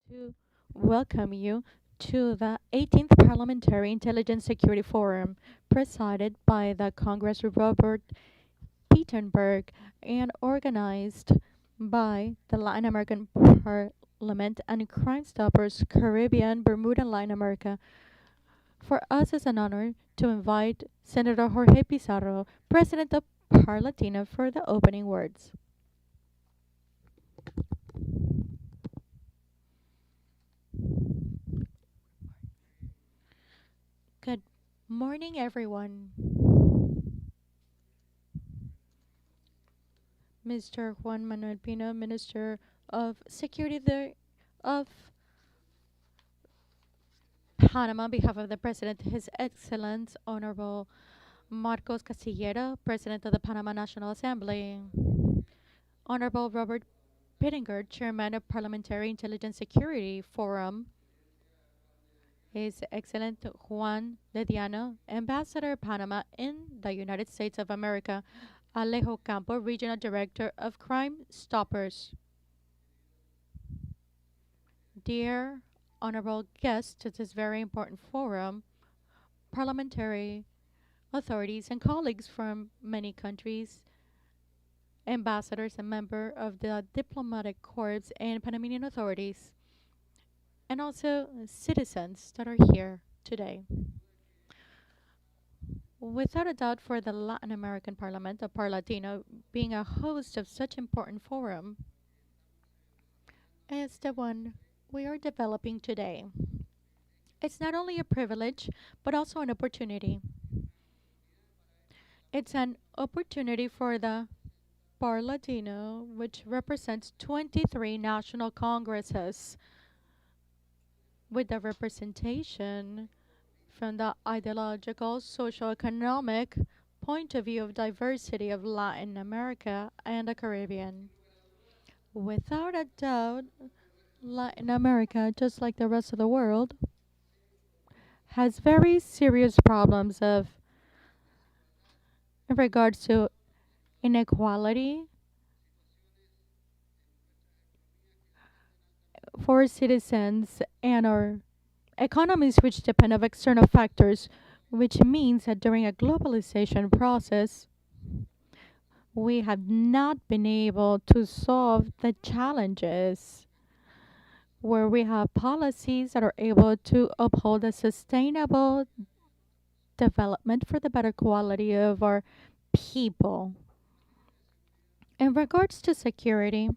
to welcome you to the 18th Parliamentary Intelligence Security Forum, presided by the Congress Robert Petenberg and organized by the Latin American Parliament and Crime Stoppers Caribbean, Bermuda, and Latin America. For us, it's an honor to invite Senator Jorge Pizarro, President of Parlatina, for the opening words. Good morning, everyone. Mr. Juan Manuel Pino, Minister of Security of Panama, on behalf of the President, His Excellence Honorable Marcos Castillero, President of the Panama National Assembly, Honorable Robert Pittenger, Chairman of Parliamentary Intelligence Security Forum, His Excellent Juan de Diano, Ambassador of Panama in the United States of America, Alejo Campo, Regional Director of Crime Stoppers. Dear honorable guests to this very important forum, parliamentary authorities and colleagues from many countries, ambassadors and members of the diplomatic corps and Panamanian authorities, and also citizens that are here today. Without a doubt, for the Latin American Parliament of Parlatino, being a host of such important forum is the one we are developing today. It's not only a privilege, but also an opportunity. It's an opportunity for the Parlatino, which represents 23 national congresses, with the representation from the ideological, social, economic point of view of diversity of Latin America and the Caribbean. Without a doubt, Latin America, just like the rest of the world, has very serious problems in regards to inequality for citizens and our economies which depend on external factors, which means that during a globalization process, we have not been able to solve the challenges where we have policies that are able to uphold a sustainable development for the better quality of our people. In regards to security,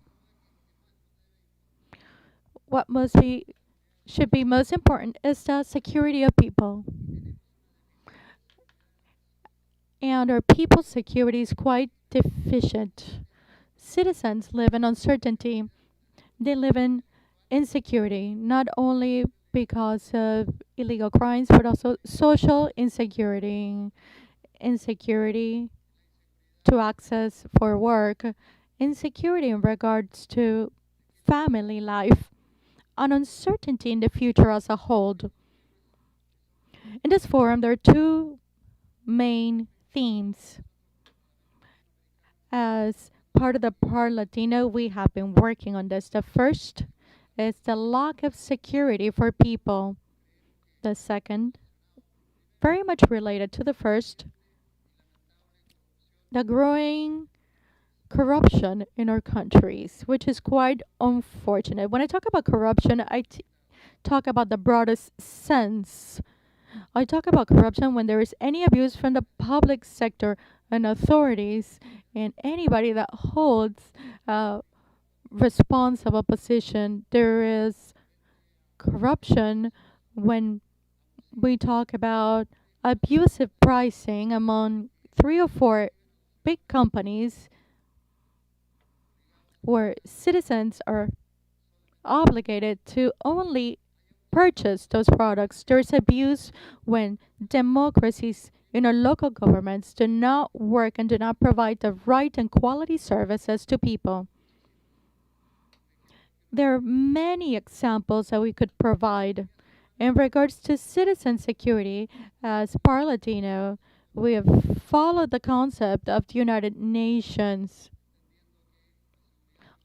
what should be most important is the security of people. And our people's security is quite deficient. Citizens live in uncertainty. They live in insecurity, not only because of illegal crimes, but also social insecurity, insecurity to access for work, insecurity in regards to family life, and uncertainty in the future as a whole. In this forum, there are two main themes. As part of the Parlatino, we have been working on this. The first is the lack of security for people. The second, very much related to the first, the growing corruption in our countries, which is quite unfortunate. When I talk about corruption, talk about the broadest sense. I talk about corruption when there is any abuse from the public sector and authorities and anybody that holds a responsible position. There is corruption when we talk about abusive pricing among three or four big companies where citizens are obligated to only purchase those products. There's abuse when democracies in our local governments do not work and do not provide the right and quality services to people. There are many examples that we could provide. In regards to citizen security, as Parlatino, we have followed the concept of the United Nations,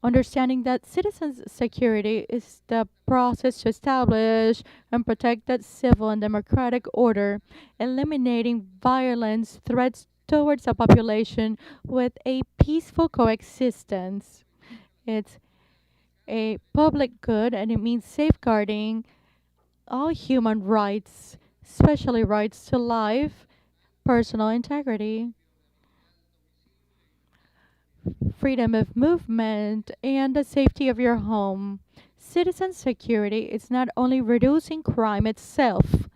Understanding that citizens' security is the process to establish and protect that civil and democratic order, eliminating violence, threats towards a population with a peaceful coexistence. It's a public good and it means safeguarding all human rights, especially rights to life, personal integrity, freedom of movement, and the safety of your home. Citizen security is not only reducing crime itself.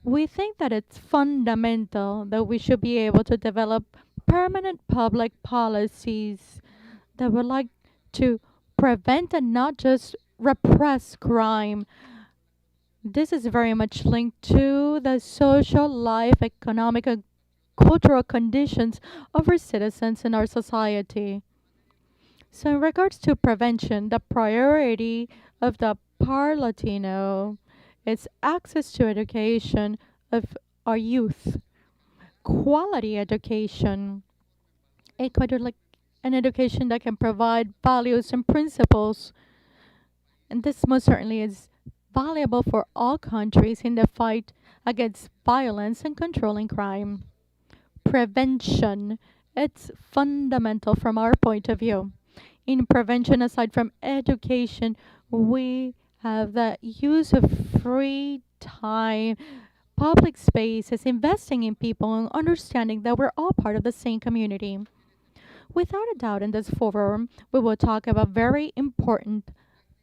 We think that it's fundamental that we should be able to develop permanent public policies that would like to prevent and not just repress crime. This is very much linked to the social life, economic, and cultural conditions of our citizens in our society. So, in regards to prevention, the priority of the Par Latino is access to education of our youth, quality education, equitable, an education that can provide values and principles. And this most certainly is valuable for all countries in the fight against violence and controlling crime. Prevention, it's fundamental from our point of view. In prevention, aside from education, we have the use of free time, public spaces, investing in people, and understanding that we're all part of the same community. Without a doubt, in this forum, we will talk about very important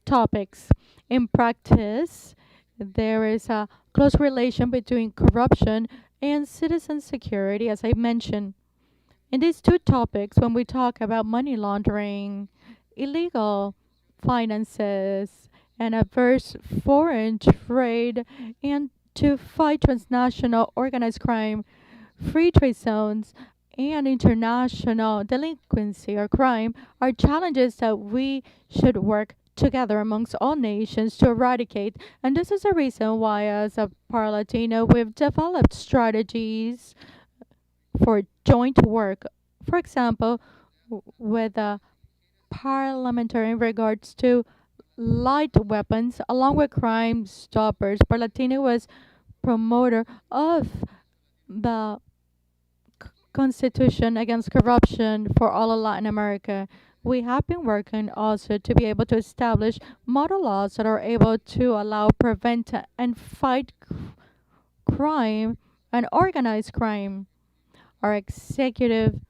topics. In practice, there is a close relation between corruption and citizen security, as I mentioned. In these two topics, when we talk about money laundering, illegal finances, and adverse foreign trade, and to fight transnational organized crime, free trade zones, and international delinquency or crime are challenges that we should work together amongst all nations to eradicate. And this is the reason why, as a Parlatino, we've developed strategies for joint work. For example, with a parliamentary in regards to light weapons, along with Crime Stoppers, Parlatino was promoter of the Constitution against corruption for all of Latin America. We have been working also to be able to establish model laws that are able to allow, prevent, and fight crime and organized crime. Our executive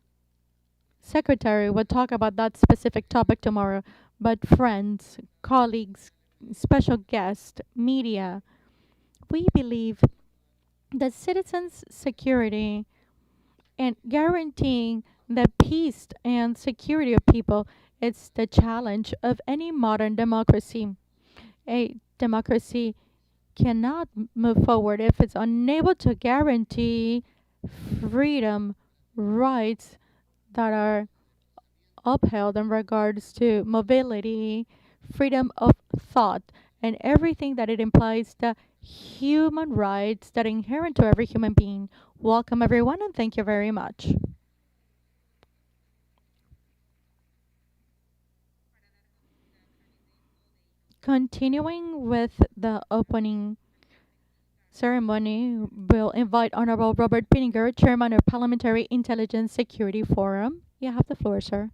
secretary will talk about that specific topic tomorrow. But friends, colleagues, special guests, media, we believe that citizens' security and guaranteeing the peace and security of people is the challenge of any modern democracy. A democracy cannot move forward if it's unable to guarantee freedom, rights that are upheld in regards to mobility, freedom of thought, and everything that it implies the human rights that are inherent to every human being. Welcome, everyone, and thank you very much. Continuing with the opening ceremony, we'll invite Honorable Robert Pinninger, Chairman of Parliamentary Intelligence Security Forum. You have the floor, sir.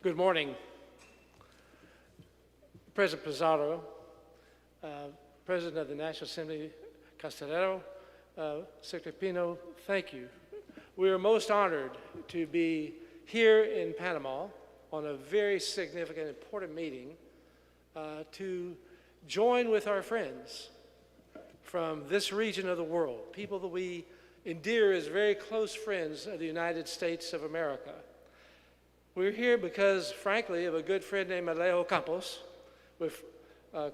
Good morning, President Pizarro, President of the National Assembly Castellero, Secretary Pino, thank you. We are most honored to be here in Panama on a very significant, important meeting to join with our friends from this region of the world, people that we endear as very close friends of the United States of America. We're here because, frankly, of a good friend named Alejo Campos with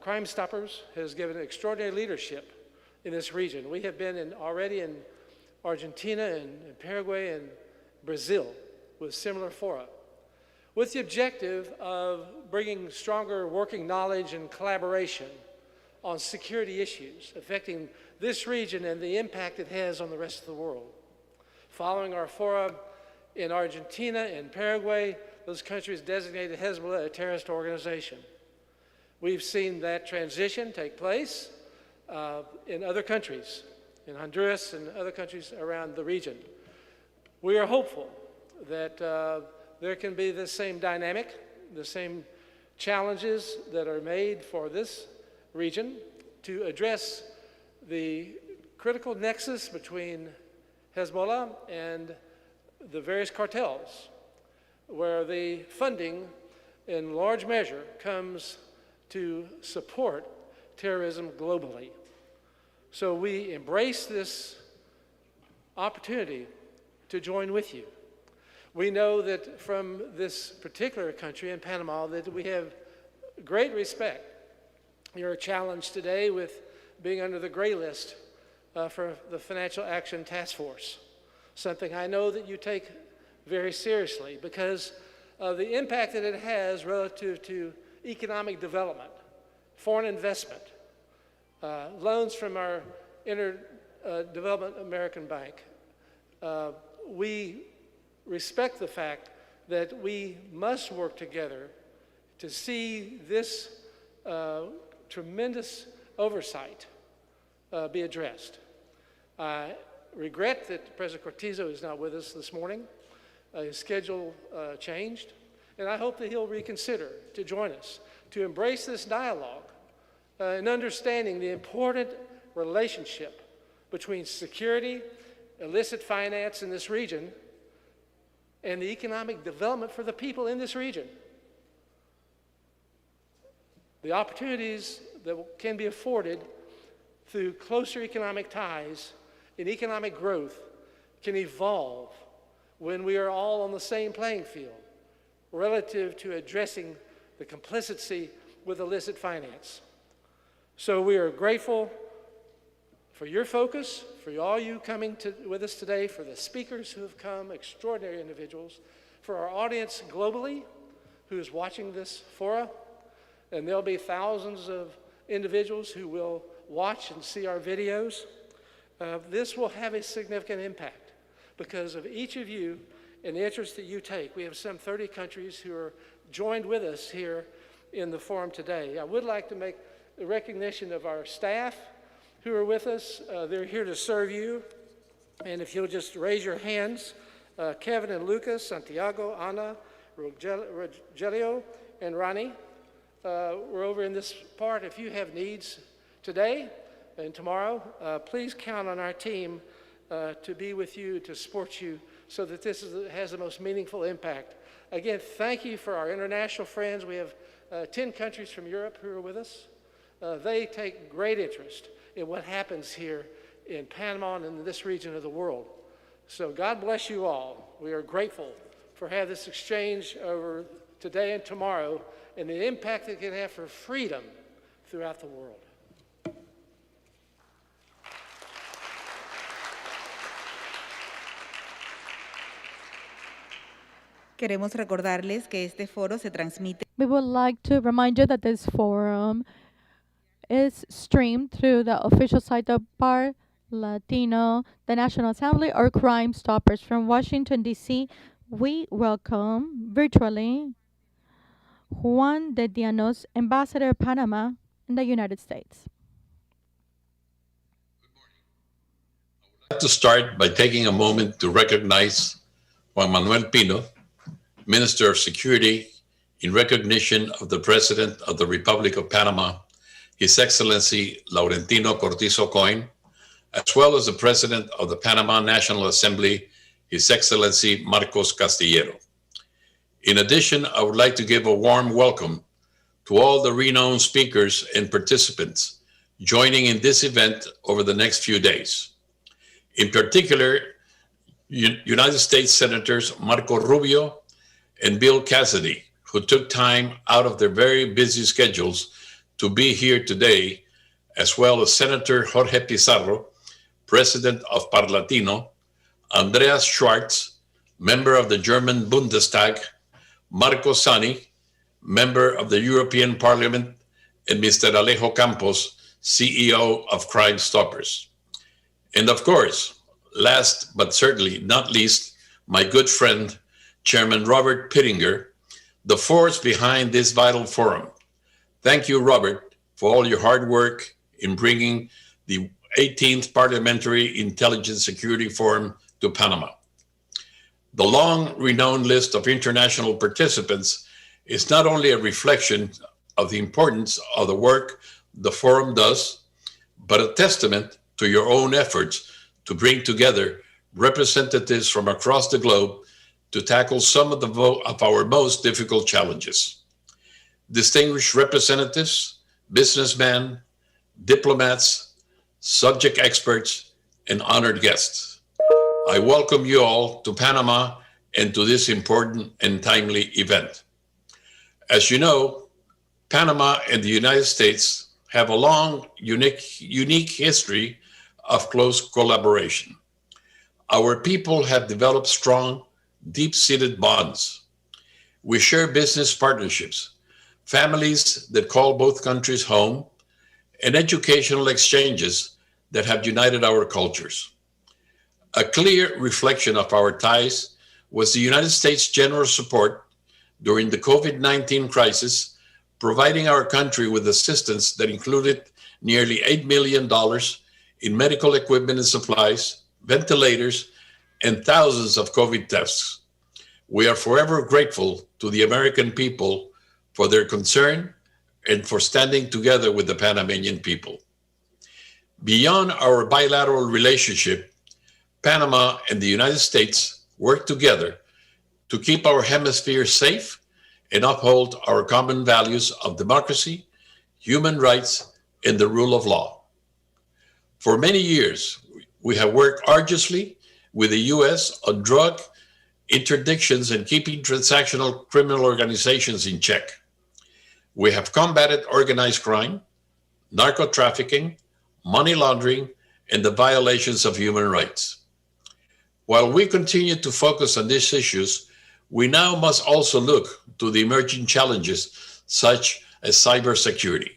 Crime Stoppers has given extraordinary leadership in this region. We have been already in Argentina and Paraguay and Brazil with similar fora, with the objective of bringing stronger working knowledge and collaboration on security issues affecting this region and the impact it has on the rest of the world. Following our fora In Argentina and Paraguay, those countries designated Hezbollah a terrorist organization. We've seen that transition take place in other countries, in Honduras and other countries around the region. We are hopeful that there can be the same dynamic, the same challenges that are made for this region to address the critical nexus between Hezbollah and the various cartels, where the funding in large measure comes to support terrorism globally. So we embrace this opportunity to join with you. We know that from this particular country in Panama that we have great respect. You're challenged today with being under the gray list for the Financial Action Task Force, something I know that you take very seriously because of the impact that it has relative to economic development, foreign investment, loans from our Development American Bank. We respect the fact that we must work together to see this tremendous oversight be addressed. I regret that President Cortizo is not with us this morning. His schedule changed, and I hope that he'll reconsider to join us, to embrace this dialogue and understanding the important relationship between security, illicit finance in this region, and the economic development for the people in this region. The opportunities that can be afforded through closer economic ties and economic growth can evolve when we are all on the same playing field relative to addressing the complicity with illicit finance. So we are grateful for your focus, for all you coming with us today, for the speakers who have come, extraordinary individuals, for our audience globally who is watching this fora, and there'll be thousands of individuals who will watch and see our videos. This will have a significant impact because of each of you and the interest that you take. We have some 30 countries who are joined with us here in the forum today. I would like to make a recognition of our staff who are with us. They're here to serve you. And if you'll just raise your hands, Kevin and Lucas, Santiago, Ana, Rogelio, and Ronnie, we're over in this part. If you have needs today and tomorrow, please count on our team to be with you, to support you, so that this has the most meaningful impact. Again, thank you for our international friends. We have 10 countries from Europe who are with us. They take great interest in what happens here in Panama and in this region of the world. So God bless you all. We are grateful for having this exchange over today and tomorrow and the impact it can have for freedom throughout the world. Queremos recordarles que este foro se transmite We would like to remind you that this forum is streamed through the official site of Bar Latino, the National Assembly, or Crime Stoppers. From Washington, D.C., we welcome virtually Juan de Dianos, Ambassador of Panama in the United States. I'd like to start by taking a moment to recognize Juan Manuel Pino, Minister of Security, in recognition of the President of the Republic of Panama, His Excellency Laurentino Cortizo Coin, as well as the President of the Panama National Assembly, His Excellency Marcos Castillero. In addition, I would like to give a warm welcome to all the renowned speakers and participants joining in this event over the next few days. In particular, United States Senators Marco Rubio and Bill Cassidy, who took time out of their very busy schedules to be here today, as well as Senator Jorge Pizarro, President of Par Latino, Andreas Schwartz, member of the German Bundestag, Marco Sani, member of the European Parliament, and Mr. Alejo Campos, CEO of Crime Stoppers. And of course, last but certainly not least, my good friend, Chairman Robert Pittinger, the force behind this vital forum. Thank you, Robert, for all your hard work in bringing the 18th Parliamentary Intelligence Security Forum to Panama. The long-renowned list of international participants is not only a reflection of the importance of the work the forum does, but a testament to your own efforts to bring together representatives from across the globe to tackle some of our most difficult challenges. Distinguished representatives, businessmen, diplomats, subject experts, and honored guests, I welcome you all to Panama and to this important and timely event. As you know, Panama and the United States have a long, unique history of close collaboration. Our people have developed strong, deep-seated bonds. We share business partnerships, families that call both countries home, and educational exchanges that have united our cultures. A clear reflection of our ties was the United States' generous support during the COVID-19 crisis, providing our country with assistance that included nearly $8 million in medical equipment and supplies, ventilators, and thousands of COVID tests. We are forever grateful to the American people for their concern and for standing together with the Panamanian people. Beyond our bilateral relationship, Panama and the United States work together to keep our hemisphere safe and uphold our common values of democracy, human rights, and the rule of law. For many years, we have worked arduously with the U.S. on drug interdictions and keeping transactional criminal organizations in check. We have combated organized crime, narco trafficking, money laundering, and the violations of human rights. While we continue to focus on these issues, we now must also look to the emerging challenges such as cybersecurity.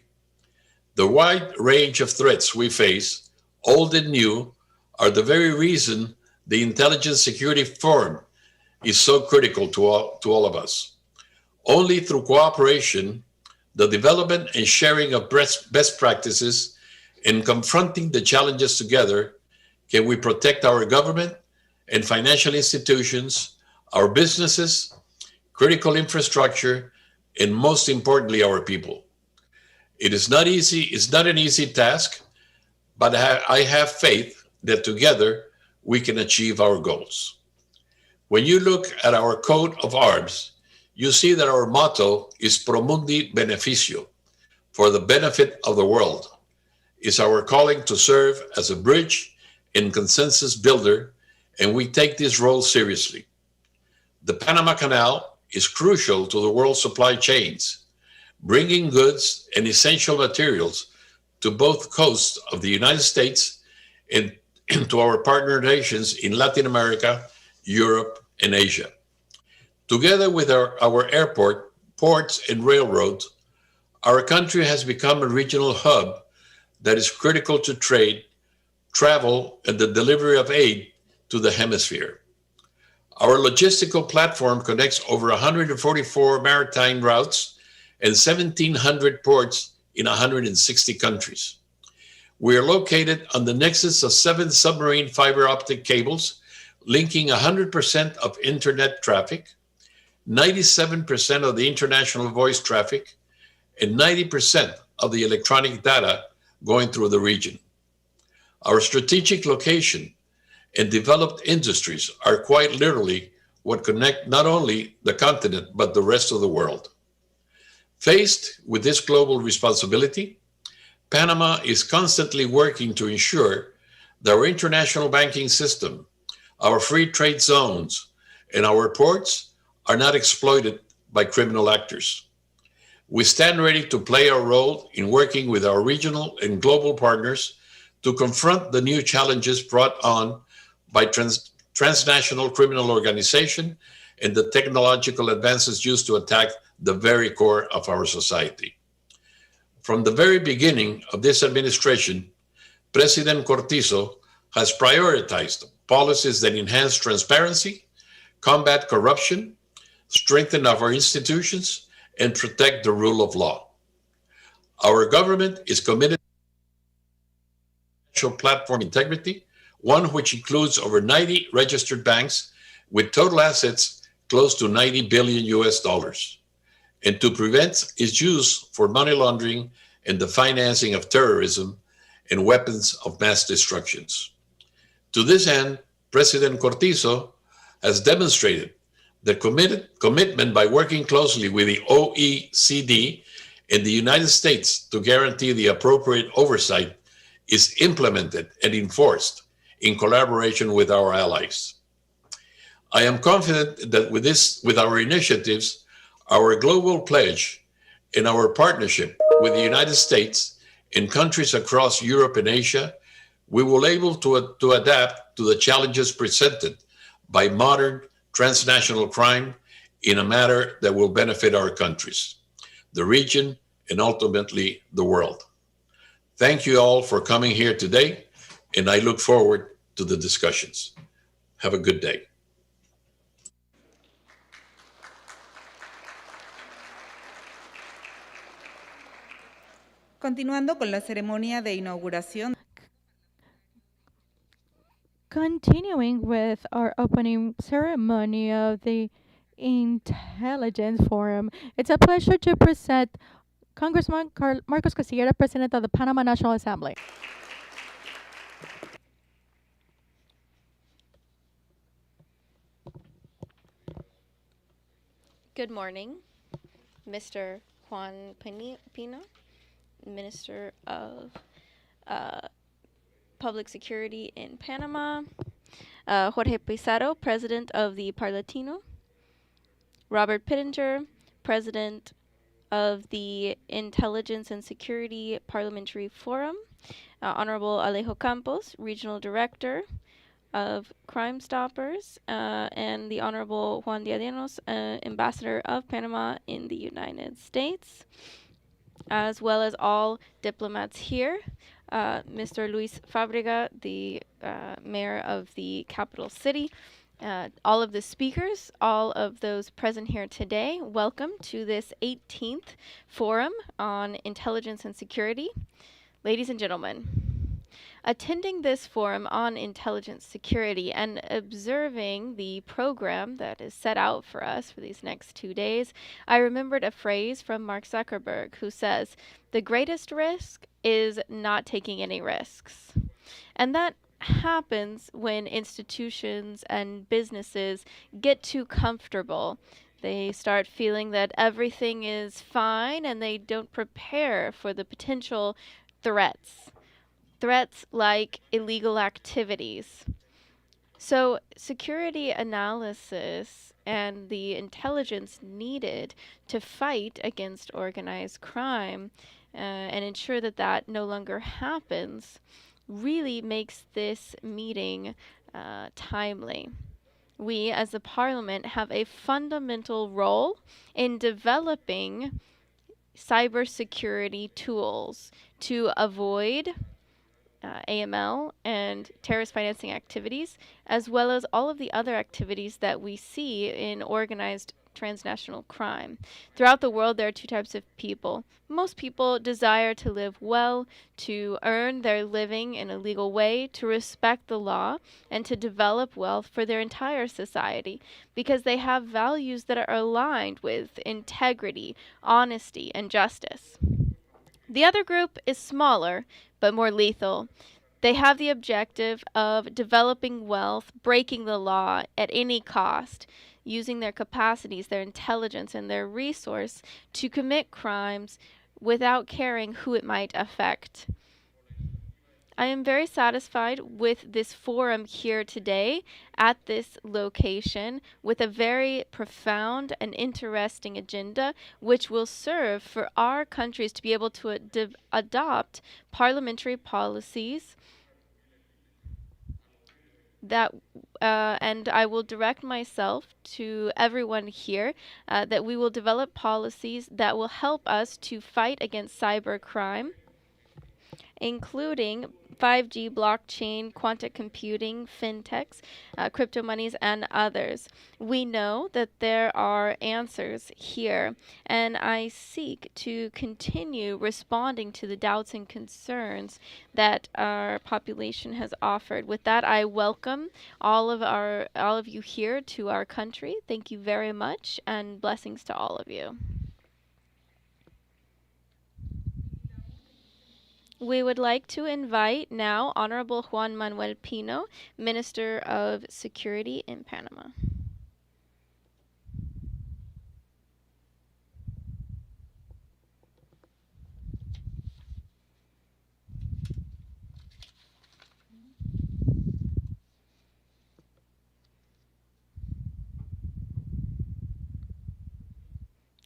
The wide range of threats we face, old and new, are the very reason the Intelligence Security Forum is so critical to all of us. Only through cooperation, the development and sharing of best practices, and confronting the challenges together, can we protect our government and financial institutions, our businesses, critical infrastructure, and most importantly, our people. It is not easy, it's not an easy task, but I have faith that together we can achieve our goals. When you look at our coat of arms, you see that our motto is Pro Mundi Beneficio, for the benefit of the world. It's our calling to serve as a bridge and consensus builder, and we take this role seriously. The Panama Canal is crucial to the world's supply chains, bringing goods and essential materials to both coasts of the United States and to our partner nations in Latin America, Europe, and Asia. Together with our airport, ports, and railroads, our country has become a regional hub that is critical to trade, travel, and the delivery of aid to the hemisphere. Our logistical platform connects over 144 maritime routes and 1,700 ports in 160 countries. We are located on the nexus of 7 submarine fiber optic cables, linking 100% of internet traffic, 97% of the international voice traffic, and 90% of the electronic data going through the region. Our strategic location and developed industries are quite literally what connect not only the continent, but the rest of the world. Faced with this global responsibility, Panama is constantly working to ensure that our international banking system, our free trade zones, and our ports are not exploited by criminal actors. We stand ready to play our role in working with our regional and global partners to confront the new challenges brought on by transnational criminal organization and the technological advances used to attack the very core of our society. From the very beginning of this administration, President Cortizo has prioritized policies that enhance transparency, combat corruption, strengthen our institutions, and protect the rule of law. Our government is committed to financial platform integrity, one which includes over 90 registered banks with total assets close to 90 billion US dollars, and to prevent its use for money laundering and the financing of terrorism and weapons of mass destructions. To this end, President Cortizo has demonstrated the commitment by working closely with the OECD and the United States to guarantee the appropriate oversight is implemented and enforced in collaboration with our allies. I am confident that with our initiatives, our global pledge, and our partnership with the United States and countries across Europe and Asia, we will be able to adapt to the challenges presented by modern transnational crime in a manner that will benefit our countries, the region, and ultimately the world. Thank you all for coming here today, and I look forward to the discussions. Have a good day. Continuando con la ceremonia de inauguración. Continuing with our opening ceremony of the Intelligence Forum, it's a pleasure to present Congressman Marcos Casillera, President of the Panama National Assembly. Good morning, Mr. Juan Pino, Minister of Public Security in Panama, Jorge Pizarro, President of the Parlatino, Robert Pittenger, President of the Intelligence and Security Parliamentary Forum, Honorable Alejo Campos, Regional Director of Crime Stoppers, and the Honorable Juan Diadenos, Ambassador of Panama in the United States, as well as all diplomats here, Mr. Luis Fabrega, the Mayor of the capital city, all of the speakers, all of those present here today. Welcome to this 18th Forum on Intelligence and Security. Ladies and gentlemen, attending this forum on intelligence security and observing the program that is set out for us for these next 2 days, I remembered a phrase from Mark Zuckerberg who says, "The greatest risk is not taking any risks." And that happens when institutions and businesses get too comfortable. They start feeling that everything is fine and they don't prepare for the potential threats. Threats like illegal activities. So security analysis and the intelligence needed to fight against organized crime and ensure that that no longer happens really makes this meeting timely. We as a parliament have a fundamental role in developing cybersecurity tools to avoid AML and terrorist financing activities, as well as all of the other activities that we see in organized transnational crime. Throughout the world, there are two types of people. Most people desire to live well, to earn their living in a legal way, to respect the law, and to develop wealth for their entire society because they have values that are aligned with integrity, honesty, and justice. The other group is smaller, but more lethal. They have the objective of developing wealth, breaking the law at any cost, using their capacities, their intelligence, and their resource to commit crimes without caring who it might affect. I am very satisfied with this forum here today at this location with a very profound and interesting agenda which will serve for our countries to be able to adopt parliamentary policies that and I will direct myself to everyone here that we will develop policies that will help us to fight against cybercrime including 5G, blockchain, quantum computing, fintechs, crypto monies, and others. We know that there are answers here, and I seek to continue responding to the doubts and concerns that our population has offered. With that, I welcome all of you here to our country. Thank you very much, and blessings to all of you. We would like to invite now Honorable Juan Manuel Pino, Minister of Security in Panama.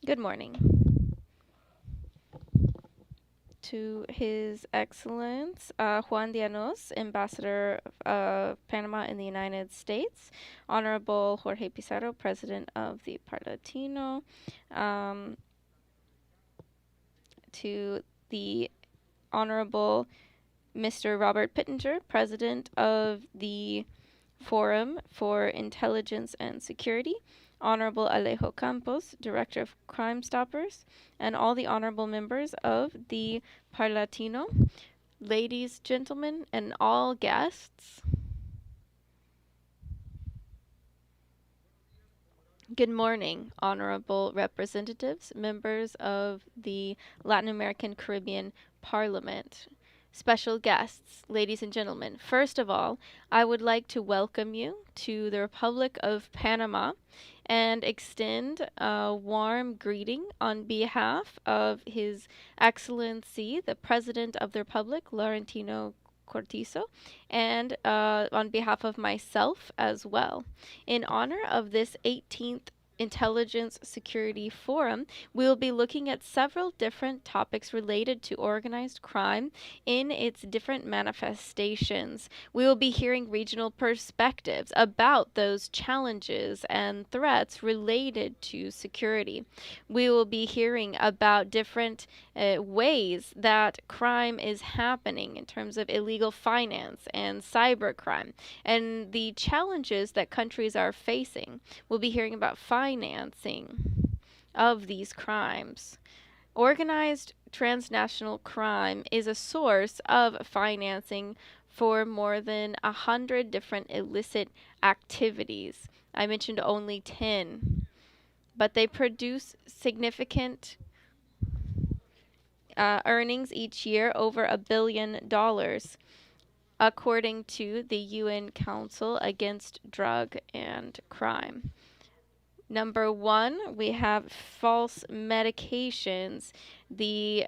Good morning. To His Excellence Juan Llanos, Ambassador of Panama in the United States, Honorable Jorge Pizarro, President of the Parlatino, to the Honorable Mr. Robert Pittenger, President of the Forum for Intelligence and Security, Honorable Alejo Campos, Director of Crime Stoppers, and all the honorable members of the Parlatino, ladies, gentlemen, and all guests. Good morning, honorable representatives, members of the Latin American Caribbean Parliament, special guests, ladies and gentlemen. First of all, I would like to welcome you to the Republic of Panama and extend a warm greeting on behalf of His Excellency, the President of the Republic, Laurentino Cortizo, and on behalf of myself as well. In honor of this 18th Intelligence Security Forum, we will be looking at several different topics related to organized crime in its different manifestations. We will be hearing regional perspectives about those challenges and threats related to security. We will be hearing about different ways that crime is happening in terms of illegal finance and cybercrime and the challenges that countries are facing. We'll be hearing about financing of these crimes. Organized transnational crime is a source of financing for more than 100 different illicit activities. I mentioned only 10, but they produce significant earnings each year, over $1 billion, according to the UN Council Against Drug and Crime. Number one, we have false medications, the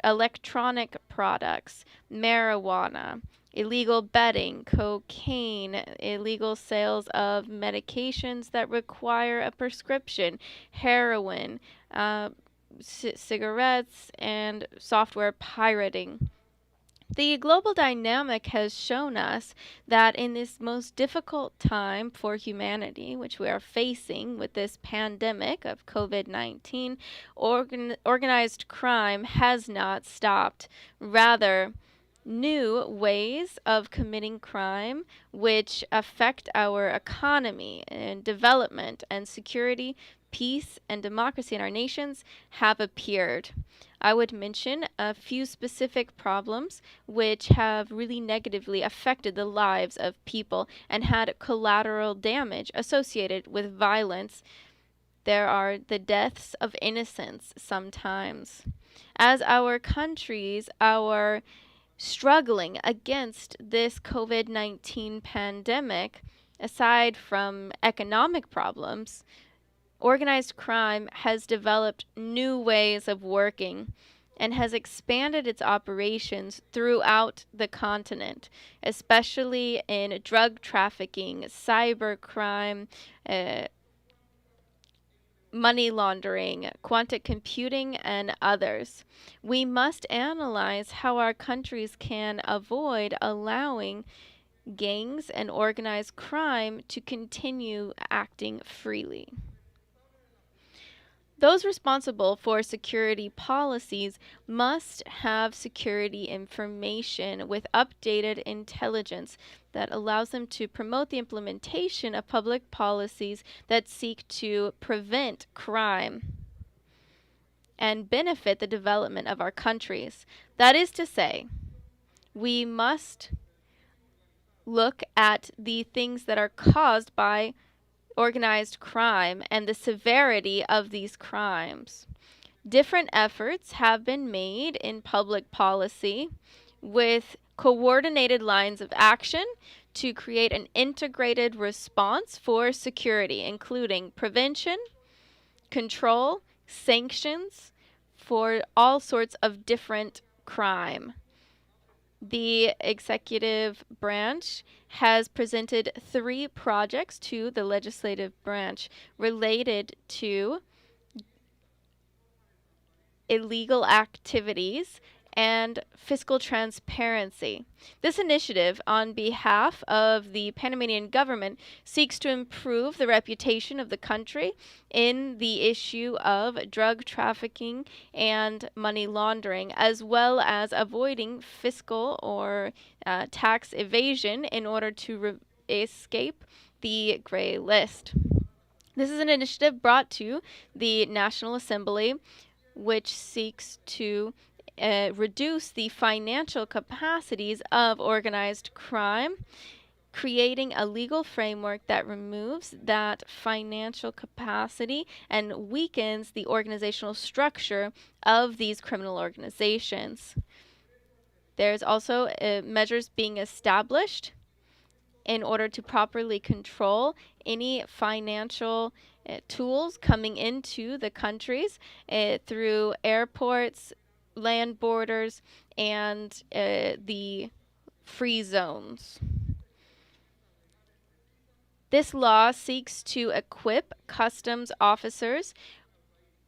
electronic products, marijuana, illegal betting, cocaine, illegal sales of medications that require a prescription, heroin, cigarettes, and software pirating. The global dynamic has shown us that in this most difficult time for humanity, which we are facing with this pandemic of COVID-19, organized crime has not stopped. Rather, new ways of committing crime which affect our economy and development and security, peace, and democracy in our nations have appeared. I would mention a few specific problems which have really negatively affected the lives of people and had collateral damage associated with violence. There are the deaths of innocents sometimes. As our countries are struggling against this COVID-19 pandemic, aside from economic problems, organized crime has developed new ways of working and has expanded its operations throughout the continent, especially in drug trafficking, cybercrime, money laundering, quantum computing, and others. We must analyze how our countries can avoid allowing gangs and organized crime to continue acting freely. Those responsible for security policies must have security information with updated intelligence that allows them to promote the implementation of public policies that seek to prevent crime and benefit the development of our countries. That is to say, we must look at the things that are caused by organized crime and the severity of these crimes. Different efforts have been made in public policy with coordinated lines of action to create an integrated response for security, including prevention, control, sanctions for all sorts of different crime. The executive branch has presented 3 projects to the legislative branch related to illegal activities and fiscal transparency. This initiative, on behalf of the Panamanian government, seeks to improve the reputation of the country in the issue of drug trafficking and money laundering, as well as avoiding fiscal or tax evasion in order to escape the gray list. This is an initiative brought to the National Assembly which seeks to reduce the financial capacities of organized crime, creating a legal framework that removes that financial capacity and weakens the organizational structure of these criminal organizations. There's also measures being established in order to properly control any financial tools coming into the countries through airports, land borders, and the free zones. This law seeks to equip customs officers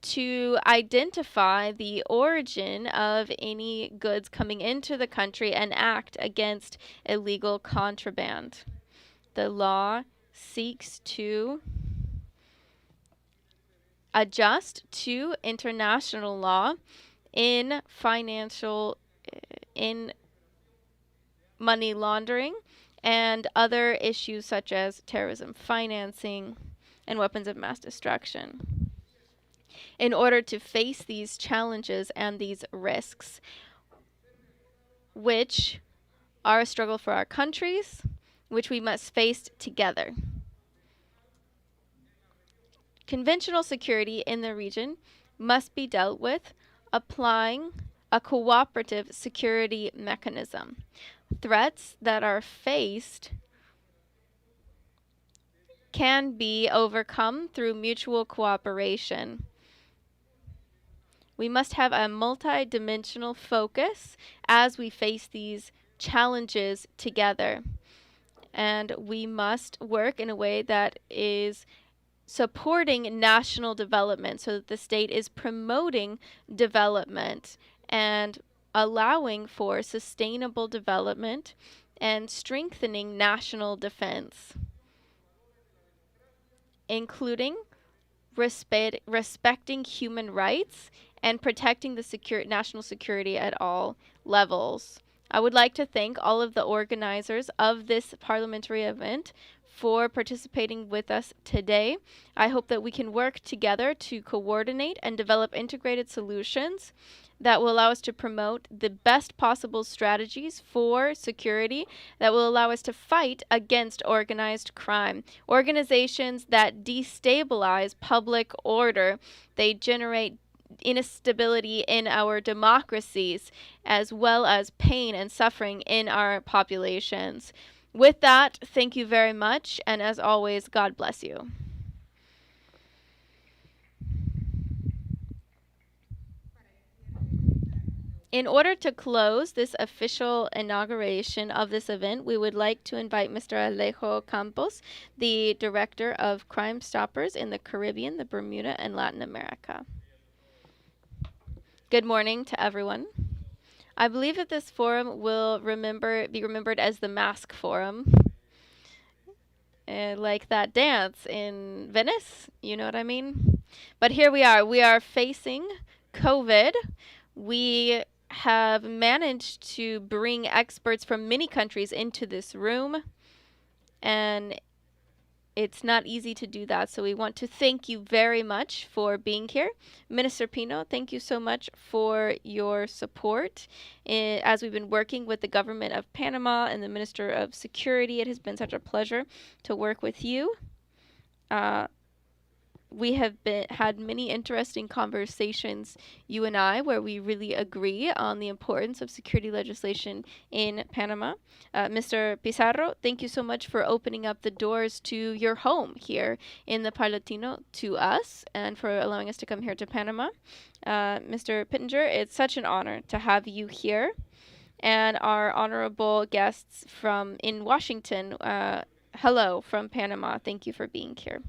to identify the origin of any goods coming into the country and act against illegal contraband. The law seeks to adjust to international law in money laundering and other issues such as terrorism financing and weapons of mass destruction. In order to face these challenges and these risks, which are a struggle for our countries, which we must face together. Conventional security in the region must be dealt with applying a cooperative security mechanism. Threats that are faced can be overcome through mutual cooperation. We must have a multi-dimensional focus as we face these challenges together. And we must work in a way that is supporting national development so that the state is promoting development and allowing for sustainable development and strengthening national defense, including respecting human rights and protecting the national security at all levels. I would like to thank all of the organizers of this parliamentary event for participating with us today. I hope that we can work together to coordinate and develop integrated solutions that will allow us to promote the best possible strategies for security that will allow us to fight against organized crime. Organizations that destabilize public order, they generate instability in our democracies as well as pain and suffering in our populations. With that, thank you very much, and as always, God bless you. In order to close this official inauguration of this event, we would like to invite Mr. Alejo Campos, the Director of Crime Stoppers in the Caribbean, the Bermuda, and Latin America. Good morning to everyone. I believe that this forum will be remembered as the Mask Forum. Like that dance in Venice, you know what I mean? But here we are. We are facing COVID. We have managed to bring experts from many countries into this room, and it's not easy to do that. So we want to thank you very much for being here. Minister Pino, thank you so much for your support. As we've been working with the government of Panama and the Minister of Security, it has been such a pleasure to work with you. We have had many interesting conversations, you and I, where we really agree on the importance of security legislation in Panama. Mr. Pizarro, thank you so much for opening up the doors to your home here in the Parlatino to us and for allowing us to come here to Panama. Mr. Pittenger, it's such an honor to have you here. And our honorable guests from in Washington, hello from Panama. Thank you for being here.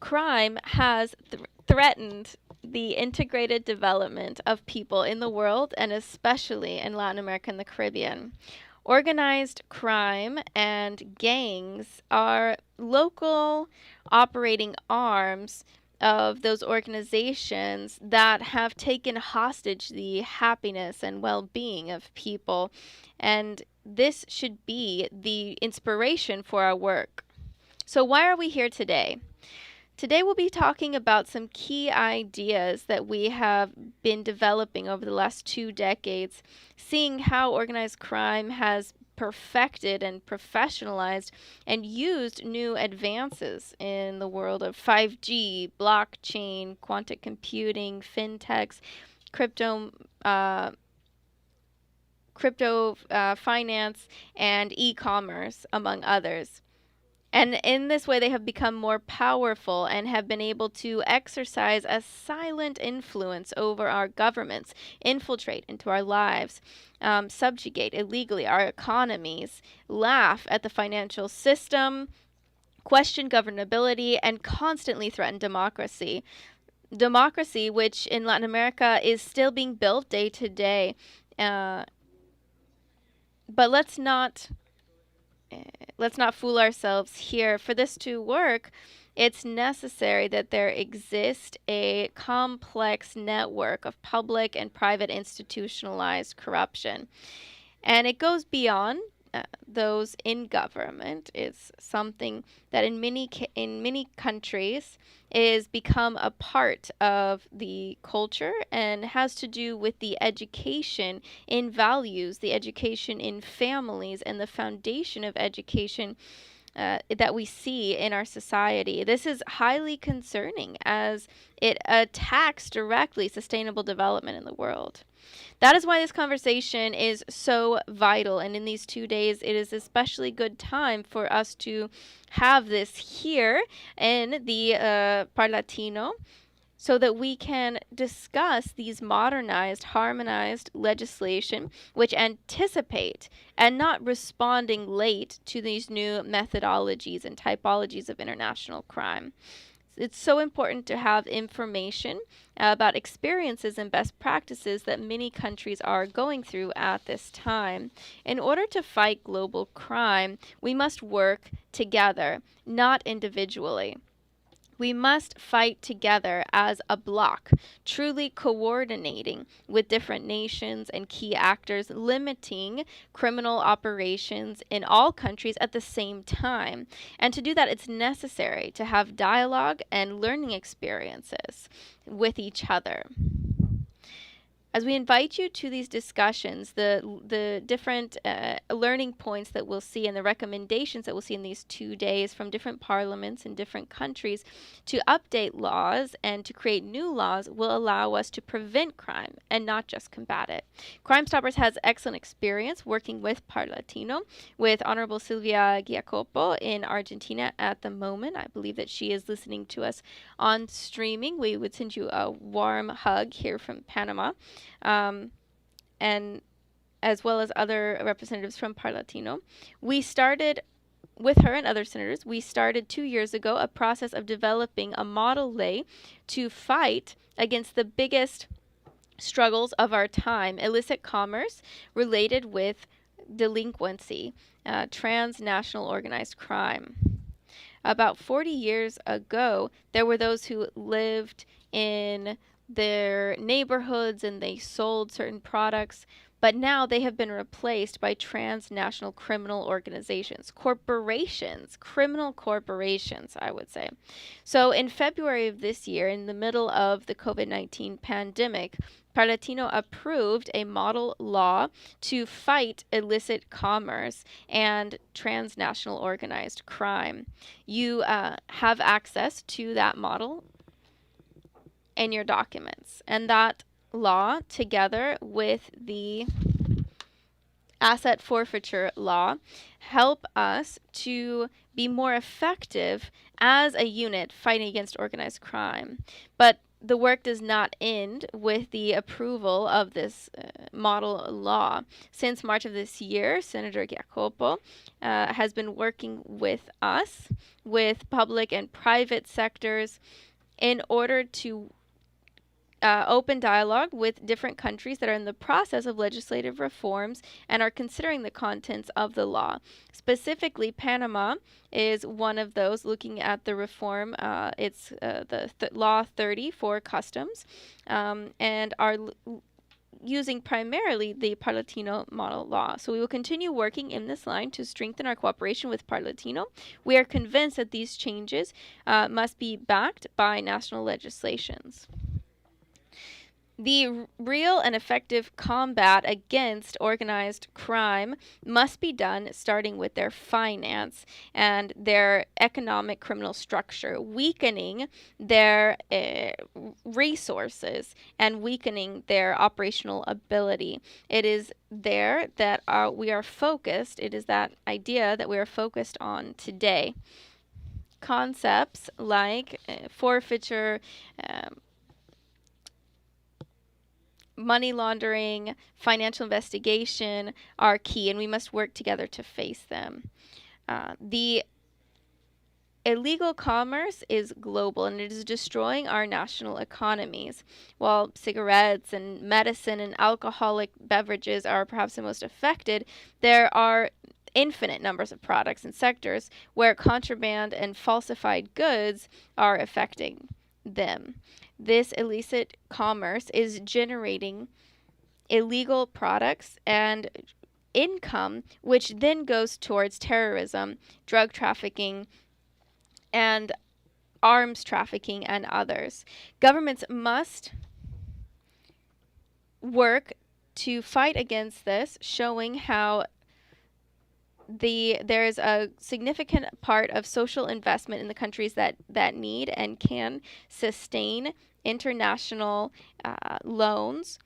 Crime has threatened the integrated development of people in the world and especially in Latin America and the Caribbean. Organized crime and gangs are local operating arms of those organizations that have taken hostage the happiness and well-being of people. And this should be the inspiration for our work. So why are we here today? Today we'll be talking about some key ideas that we have been developing over the last 2 decades, seeing how organized crime has perfected and professionalized and used new advances in the world of 5G, blockchain, quantum computing, fintechs, crypto finance, and e-commerce, among others. And in this way, they have become more powerful and have been able to exercise a silent influence over our governments, infiltrate into our lives, subjugate illegally our economies, laugh at the financial system, question governability, and constantly threaten democracy. Democracy, which in Latin America is still being built day to day. But let's not fool ourselves here. For this to work, it's necessary that there exist a complex network of public and private institutionalized corruption. And it goes beyond those in government. It's something that in many countries is become a part of the culture and has to do with the education in values, the education in families, and the foundation of education that we see in our society. This is highly concerning as it attacks directly sustainable development in the world. That is why this conversation is so vital, and in these 2 days, it is especially good time for us to have this here in the Parlatino, so that we can discuss these modernized, harmonized legislation which anticipate and not responding late to these new methodologies and typologies of international crime. It's so important to have information about experiences and best practices that many countries are going through at this time. In order to fight global crime, we must work together, not individually. We must fight together as a bloc, truly coordinating with different nations and key actors, limiting criminal operations in all countries at the same time. And to do that, it's necessary to have dialogue and learning experiences with each other. As we invite you to these discussions, the different learning points that we'll see and the recommendations that we'll see in these 2 days from different parliaments in different countries to update laws and to create new laws will allow us to prevent crime and not just combat it. Crime Stoppers has excellent experience working with Parlatino, with Honorable Silvia Giacopo in Argentina at the moment. I believe that she is listening to us on streaming. We would send you a warm hug here from Panama. And as well as other representatives from Parlatino. We started with her and other senators, we started 2 years ago a process of developing a model ley to fight against the biggest struggles of our time, illicit commerce related with delinquency, transnational organized crime. About 40 years ago, there were those who lived in their neighborhoods and they sold certain products, but now they have been replaced by transnational criminal organizations, corporations, criminal corporations, I would say. So in February of this year, in the middle of the COVID-19 pandemic, Parlatino approved a model law to fight illicit commerce and transnational organized crime. You have access to that model in your documents, and that law, together with the asset forfeiture law, help us to be more effective as a unit fighting against organized crime. But the work does not end with the approval of this model law. Since March of this year, Senator Jacopo has been working with us, with public and private sectors, in order to open dialogue with different countries that are in the process of legislative reforms and are considering the contents of the law. Specifically, Panama is one of those looking at the reform. It's the Law 30 for customs, and are using primarily the Parlatino model law. So we will continue working in this line to strengthen our cooperation with Parlatino. We are convinced that these changes must be backed by national legislations. The real and effective combat against organized crime must be done starting with their finance and their economic criminal structure, weakening their resources and weakening their operational ability. It is there that we are focused. It is that idea that we are focused on today. Concepts like forfeiture, money laundering, financial investigation are key, and we must work together to face them. The illegal commerce is global, and it is destroying our national economies. While cigarettes and medicine and alcoholic beverages are perhaps the most affected, there are infinite numbers of products and sectors where contraband and falsified goods are affecting them. This illicit commerce is generating illegal products and income, which then goes towards terrorism, drug trafficking, and arms trafficking, and others. Governments must work to fight against this, showing how there is a significant part of social investment in the countries that need and can sustain international loans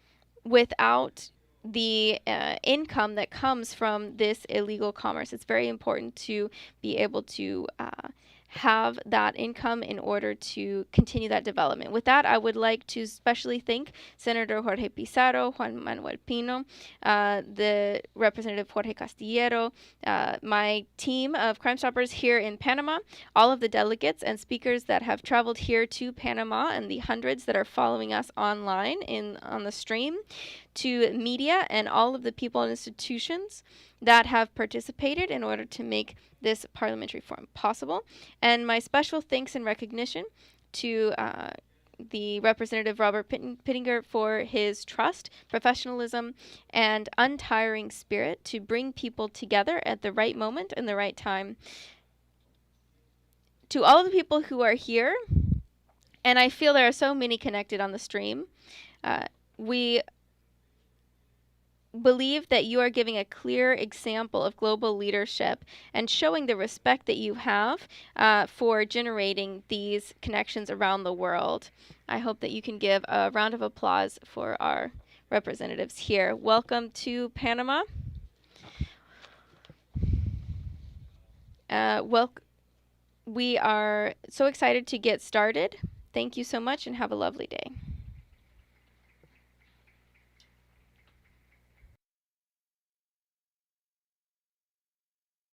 without the income that comes from this illegal commerce. It's very important to be able to have that income in order to continue that development. With that, I would like to especially thank Senator Jorge Pizarro, Juan Manuel Pino, the Representative Jorge Castillero, my team of Crime Stoppers here in Panama, all of the delegates and speakers that have traveled here to Panama, and the hundreds that are following us online on the stream, to media and all of the people and institutions that have participated in order to make this parliamentary forum possible. And my special thanks and recognition to the Representative Robert Pittenger for his trust, professionalism, and untiring spirit to bring people together at the right moment and the right time. To all of the people who are here, and I feel there are so many connected on the stream, we believe that you are giving a clear example of global leadership and showing the respect that you have for generating these connections around the world. I hope that you can give a round of applause for our representatives here. Welcome to Panama. We are so excited to get started. Thank you so much and have a lovely day.